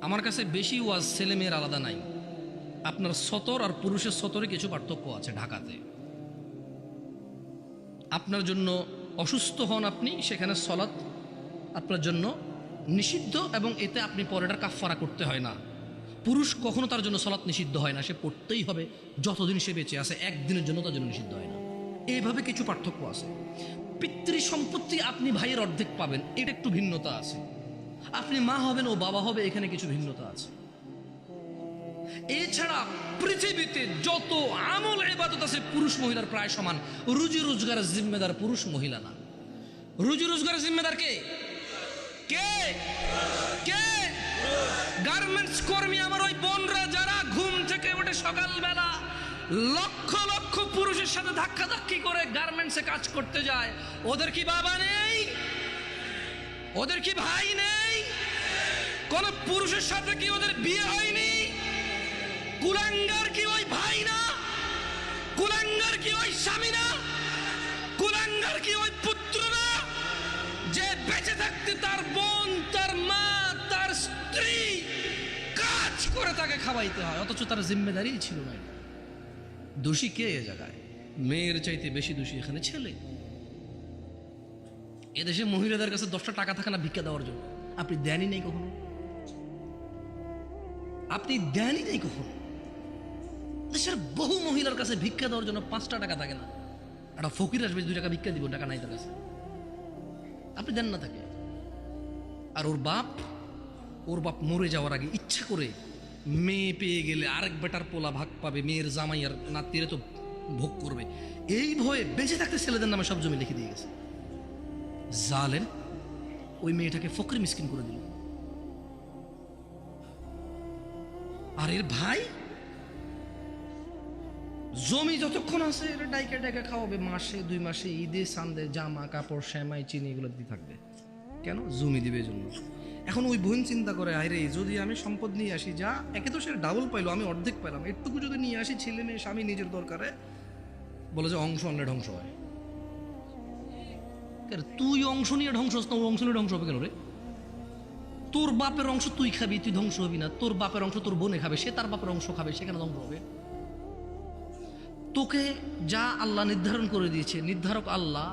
আমার কাছে বেশি ওয়াজ ছেলে মেয়ের আলাদা নাই। আপনার সতর আর পুরুষের সতরে কিছু পার্থক্য আছে। ঢাকাতে আপনার জন্য অসুস্থ হন আপনি, সেখানে সলাৎ আপনার জন্য নিষিদ্ধ এবং এতে আপনি পরেটার কাফফারা করতে হয় না। পুরুষ কখনো তার জন্য সলাৎ নিষিদ্ধ হয় না, সে পড়তেই হবে যতদিন সে বেঁচে আছে, একদিনের জন্য তার জন্য নিষিদ্ধ হয় না। এইভাবে কিছু পার্থক্য আছে। পিতৃ সম্পত্তি আপনি ভাইয়ের অর্ধেক পাবেন, এটা একটু ভিন্নতা আছে। আপনি মা হবেন ও বাবা হবে, এখানে কিছু ভিন্নতা আছে। এছাড়া পৃথিবীতে যত আমল ইবাদত আছে পুরুষ মহিলার প্রায় সমান। রুজি রোজগারের জিম্মেদার পুরুষ, মহিলা না। রুজি রোজগারের জিম্মেদার কে? কে কে? গার্মেন্টস কর্মী আমার ওই বোনরা যারা ঘুম থেকে উঠে সকালবেলা লক্ষ লক্ষ পুরুষের সাথে ধাক্কাধাক্কি করে গার্মেন্টসে কাজ করতে যায়, ওদের কি বাবা নেই? ওদের কি ভাই নেই? কোন পুরুষের সাথে কি ওদের বিয়ে হয়নি? কুলাঙ্গার কি ওই ভাই না? কুলাঙ্গার কি ওই স্বামী না? কুলাঙ্গার কি ওই পুত্র না? যে বেঁচে থাকতে তার বোন, তার মা, তার স্ত্রী কাজ করে তাকে খাওয়াইতে হয়, অথচ তার জিম্মেদারি ছিল না। দোষী কে এ জায়গায়? মেয়ের চাইতে বেশি দোষী এখানে ছেলে। এদেশে মহিলাদের কাছে 10টা টাকা থাকে না ভিক্ষা দেওয়ার জন্য? আপনি দেনই নেই কখনো? আপনি দেনই নেই কখনো? দেশের বহু মহিলার কাছে ভিক্ষা দেওয়ার জন্য 5টা টাকা থাকে না। একটা ফকির আসবে 2 টাকা ভিক্ষা দিব, টাকা নাই তার কাছে, আপনি দেন না তাকে। আর ওর বাপ মরে যাওয়ার আগে ইচ্ছা করে মেয়ে পেয়ে গেলে আরেক বেটার পোলা ভাগ পাবে, মেয়ের জামাই আর নাতিরে তো ভোগ করবে, এই ভয়ে বেঁচে থাকতে ছেলেদের নামে সব জমি লিখে দিয়ে গেছে। জালেম ওই মেয়েটাকে ফকির মিসকিন করে দিল। আর এর ভাই জমি যতক্ষণ আছে এটা ডাইকা ডাইকা খাওয়াবে, মাসে 2 মাসে ঈদে সান্দে জামা কাপড় সেমাই চিনি এগুলো দিয়ে থাকবে। কেন? জমি দিবে জন্য। এখন ওই বোন চিন্তা করে, আরে যদি আমি সম্পদ নিয়ে আসি, যা একে তো সে ডাবল পাইলো, আমি অর্ধেক পেলাম, একটুকু যদি নিয়ে আসি, ছেলে মেয়ে স্বামী নিজের দরকারে, বলে যে অংশ আনলে ধ্বংস হয়। তুই অংশ নিয়ে ধ্বংস হস না, ওর অংশ নিয়ে ধ্বংস হবে কেন রে? তোর বাপের অংশ তুই খাবি, তুই ধ্বংস হবি না। তোর বাপের অংশ তোর বোনে খাবে, সে তার বাপের অংশ খাবে, সেখানে ধ্বংস হবে। তোকে যা আল্লাহ নির্ধারণ করে দিয়েছে, নির্ধারক আল্লাহ,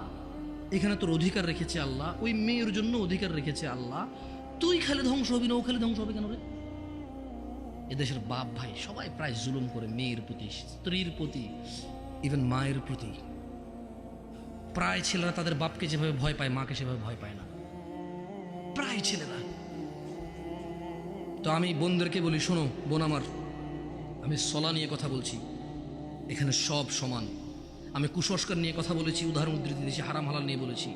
এখানে তোর অধিকার রেখেছে আল্লাহ, ওই মেয়ের জন্য অধিকার রেখেছে আল্লাহ। তুই খালি ধ্বংস হবি না, ও খালি ধ্বংস হবে কেন রে? এদেশের বাপ ভাই সবাই প্রায় জুলুম করে মেয়ের প্রতি, স্ত্রীর প্রতি, ইভেন মায়ের প্রতি। প্রায় ছেলেরা তাদের বাপকে যেভাবে ভয় পায়, মাকে সেভাবে ভয় পায় না, প্রায় ছেলেরা। তো আমি বোনদেরকে বলি, শোনো বোন আমার, আমি সলা নিয়ে কথা বলছি, এখানে সব সমান। আমি কুসংস্কার নিয়ে কথা বলেছি, উদাহরণ উদ্ধৃতি দিয়েছি, হারাম হালাল নিয়ে বলেছি,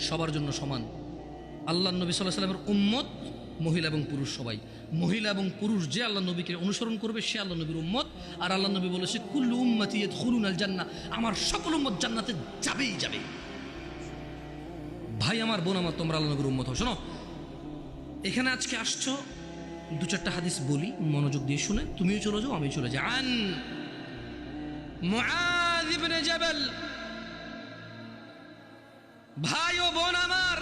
সবার জন্য সমান। আল্লাহ নবী সাল্লাল্লাহু আলাইহি ওয়াসাল্লামের উম্মত মহিলা এবং পুরুষ সবাই। মহিলা এবং পুরুষ যে আল্লাহ নবীকে অনুসরণ করবে সে আল্লাহ নবীর উম্মত। আর আল্লাহ নবী বলেছে, কুল্লু উম্মতি ইয়াদখুলুনাল জান্নাহ, আমার সকল উম্মত জান্নাতে যাবেই যাবে। ভাই আমার, বোন আমার, তোমরা আল্লাহ নবীর উম্মত হও। শোনো, এখানে আজকে আসছো, 2-4টা হাদিস বলি, মনোযোগ দিয়ে শুনে তুমিও চলে যাও, আমিও চলে যাই। আন মুআয ইবনে জাবাল, ভাই ও বোন আমার,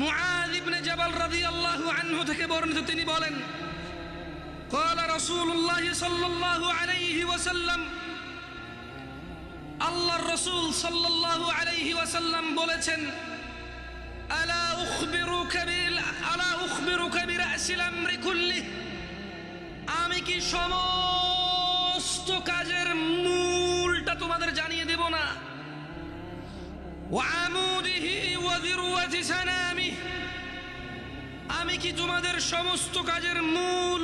মুআয ইবনে জাবাল রাদিয়াল্লাহু আনহু থেকে বর্ণিত, তিনি বলেন, قال رسول الله صلى الله عليه وسلم, আল্লাহর রাসূল সাল্লাল্লাহু আলাইহি ওয়াসাল্লাম বলেছেন, আলা উখবিরুকা বিরাসিল আমরি কুল্লিহি, আমি কি সমস্ত কাজের মূলটা তোমাদের জানিয়ে দেব না? ওয়া আমুদিহি ওয়া যিরওয়াতি সানামিহি, আমি কি তোমাদের সমস্ত কাজের মূল,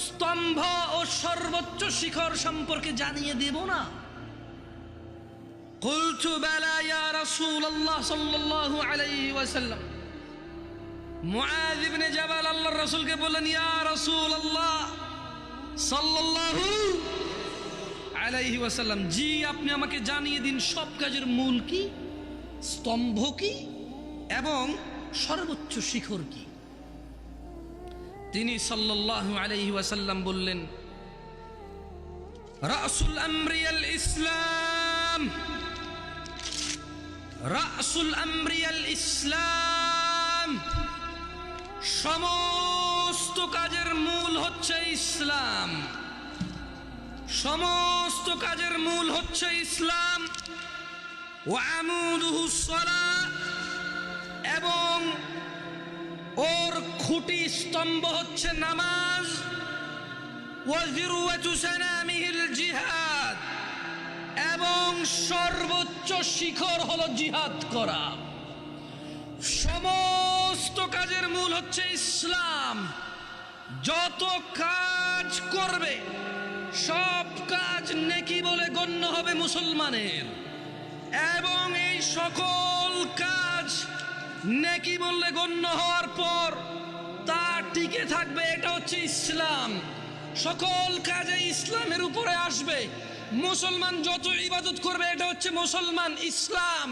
স্তম্ভ ও সর্বোচ্চ শিখর সম্পর্কে জানিয়ে দেব না? কুলতু বালা ইয়া রাসূলুল্লাহ সাল্লাল্লাহু আলাইহি ওয়াসাল্লাম। মুআয ইবনে জাবাল আল্লাহর রাসূলকে বললেন, ইয়া রাসূলুল্লাহ সাল্লাল্লাহু আলাইহি ওয়াসাল্লাম, জি আপনি আমাকে জানিয়ে দিন সব কাজের মূল কি, স্তম্ভ কি এবং সর্বোচ্চ শিখর কি। তিনি সাল্লাল্লাহু আলাইহি ওয়াসাল্লাম বললেন, রাসুল আমরি আল ইসলাম, রাসুল আমরি আল ইসলাম, সমস্ত হচ্ছে ইসলাম, সমস্ত কাজের মূল হচ্ছে ইসলাম। ওয়ামুদুহুস সালাহ, এবং ওর খুঁটি স্তম্ভ হচ্ছে নামাজ। ওয়াজিরওয়াতু সানামিহিল জিহাদ, এবং সর্বোচ্চ শিখর হলো জিহাদ করা। সমস্ত কাজের মূল হচ্ছে ইসলাম। যত কাজ করবে সব কাজ নেকি বলে গণ্য হবে মুসলমানের, এবং এই সকল কাজ নেকি বলে গণ্য হওয়ার পর তা টিকে থাকবে। এটা হচ্ছে ইসলাম। সকল কাজে ইসলামের উপরে আসবে। মুসলমান যত ইবাদত করবে এটা হচ্ছে মুসলমান, ইসলাম।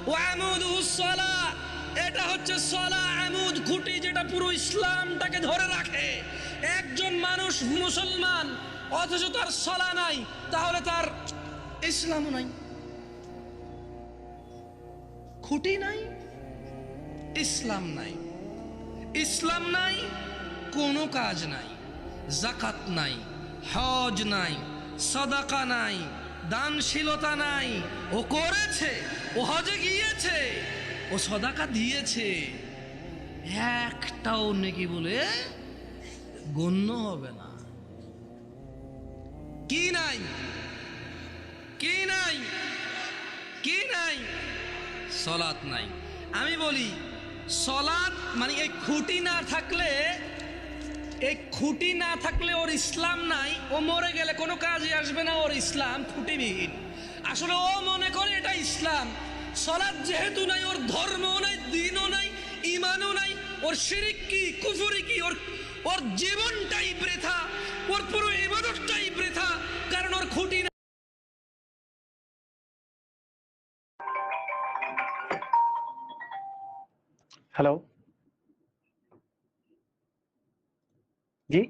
ওয়ামুদুহুস সালাহ, এটা হচ্ছে সালাহ, আমুদ, খুঁটি, যেটা পুরো ইসলামটাকে ধরে রাখে। একজন মানুষ মুসলমান অথচ তার সালাহ নাই, তাহলে তার ইসলামও নাই। খুঁটি নাই, ইসলাম নাই। ইসলাম নাই, কোনো কাজ নাই। যাকাত নাই, হজ নাই, সাদাকা নাই, দানশীলতা নাই। ও করেছে, ও হজে গিয়েছে, ও সাদাকা দিয়েছে, একটাও নেকি বলে গণ্য হবে না। কি নাই? কি নাই? কি নাই? সলাত নাই। আমি বলি সলাত মানে এই খুঁটি না থাকলে, এই খুঁটি না থাকলে ওর ইসলাম নাই। ও মরে গেলে কোনো কাজে আসবে না, ওর ইসলাম খুঁটিবিহীন। আসলে ও মনে করে এটা ইসলাম। সলাত যেহেতু নাই, ওর ধর্মও নাই, দ্বীনও নাই, ঈমানও নাই। ওর শিরক কি, কুফরি কি, ওর জীবনটাই বৃথা, ওর পুরো ইবাদতটাই বৃথা, কারণ ওর খুঁটি নাই। हेलो जी।